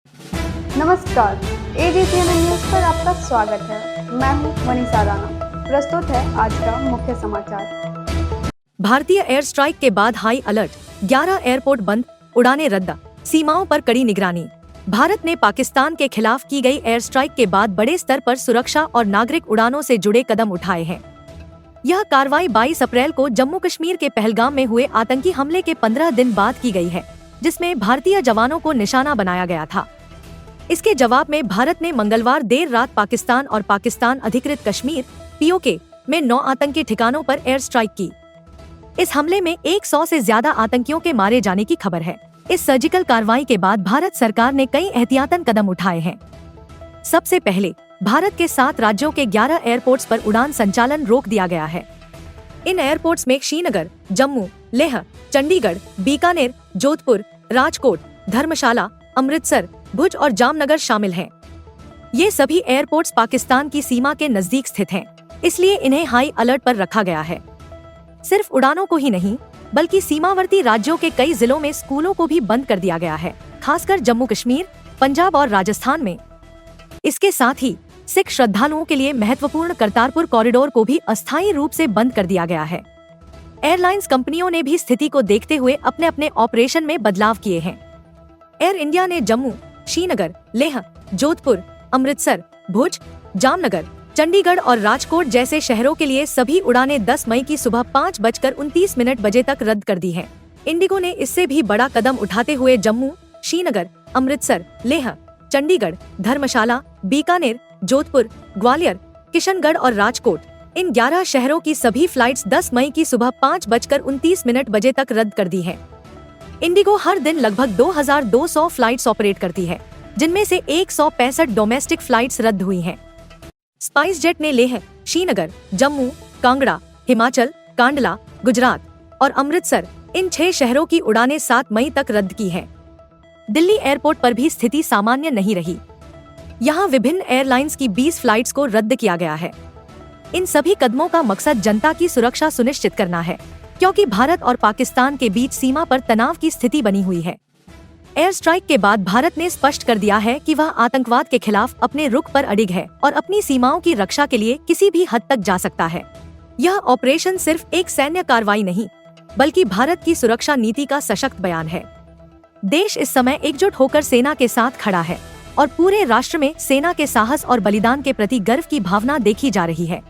नमस्कार, AGCN news पर आपका स्वागत है। मैं हूं मनीषा राणा। प्रस्तुत है आज का मुख्य समाचार। भारतीय एयर स्ट्राइक के बाद हाई अलर्ट, 11 एयरपोर्ट बंद, उड़ानें रद्द, सीमाओं पर कड़ी निगरानी। भारत ने पाकिस्तान के खिलाफ की गई एयर स्ट्राइक के बाद बड़े स्तर पर सुरक्षा और नागरिक उड़ानों से जुड़े कदम उठाए हैं। यह कार्रवाई 22 अप्रैल को जम्मू कश्मीर के पहलगाम में हुए आतंकी हमले के 15 दिन बाद की गई है, जिसमें भारतीय जवानों को निशाना बनाया गया था। इसके जवाब में भारत ने मंगलवार देर रात पाकिस्तान और पाकिस्तान अधिकृत कश्मीर (POK) में 9 आतंकी ठिकानों पर एयर स्ट्राइक की। इस हमले में 100 से ज्यादा आतंकियों के मारे जाने की खबर है। इस सर्जिकल कार्रवाई के बाद भारत सरकार ने कई एहतियातन कदम उठाए हैं। सबसे पहले भारत के 7 राज्यों के 11 एयरपोर्ट्स पर उड़ान संचालन रोक दिया गया है। इन एयरपोर्ट्स में श्रीनगर, जम्मू, लेह, चंडीगढ़, बीकानेर, जोधपुर, राजकोट, धर्मशाला, अमृतसर, भुज और जामनगर शामिल हैं। ये सभी एयरपोर्ट्स पाकिस्तान की सीमा के नजदीक स्थित हैं, इसलिए इन्हें हाई अलर्ट पर रखा गया है। सिर्फ उड़ानों को ही नहीं, बल्कि सीमावर्ती राज्यों के कई जिलों में स्कूलों को भी बंद कर दिया गया है, खासकर जम्मू कश्मीर, पंजाब और राजस्थान में। इसके साथ ही सिख श्रद्धालुओं के लिए महत्वपूर्ण करतारपुर कॉरिडोर को भी अस्थायी रूप से बंद कर दिया गया है। एयरलाइंस कंपनियों ने भी स्थिति को देखते हुए अपने अपने ऑपरेशन में बदलाव किए हैं। एयर इंडिया ने जम्मू, श्रीनगर, लेह, जोधपुर, अमृतसर, भुज, जामनगर, चंडीगढ़ और राजकोट जैसे शहरों के लिए सभी उड़ानें 10 मई की सुबह 5:29 बजे तक रद्द कर दी हैं। इंडिगो ने इससे भी बड़ा कदम उठाते हुए जम्मू, श्रीनगर, अमृतसर, लेह, चंडीगढ़, धर्मशाला, बीकानेर, जोधपुर, ग्वालियर, किशनगढ़ और राजकोट इन 11 शहरों की सभी फ्लाइट्स 10 मई की सुबह 5:29 बजे तक रद्द कर दी हैं। इंडिगो हर दिन लगभग 2200 फ्लाइट्स ऑपरेट करती है, जिनमें से 165 डोमेस्टिक फ्लाइट्स रद्द हुई हैं। स्पाइस जेट ने लेह, श्रीनगर, जम्मू, कांगड़ा, हिमाचल, कांडला, गुजरात और अमृतसर इन 6 शहरों की उड़ानें 7 मई तक रद्द की हैं। दिल्ली एयरपोर्ट पर भी स्थिति सामान्य नहीं रही। यहाँ विभिन्न एयरलाइंस की 20 फ्लाइट्स को रद्द किया गया है। इन सभी कदमों का मकसद जनता की सुरक्षा सुनिश्चित करना है, क्योंकि भारत और पाकिस्तान के बीच सीमा पर तनाव की स्थिति बनी हुई है। एयर स्ट्राइक के बाद भारत ने स्पष्ट कर दिया है कि वह आतंकवाद के खिलाफ अपने रुख पर अडिग है और अपनी सीमाओं की रक्षा के लिए किसी भी हद तक जा सकता है। यह ऑपरेशन सिर्फ एक सैन्य कार्रवाई नहीं, बल्कि भारत की सुरक्षा नीति का सशक्त बयान है। देश इस समय एकजुट होकर सेना के साथ खड़ा है और पूरे राष्ट्र में सेना के साहस और बलिदान के प्रति गर्व की भावना देखी जा रही है।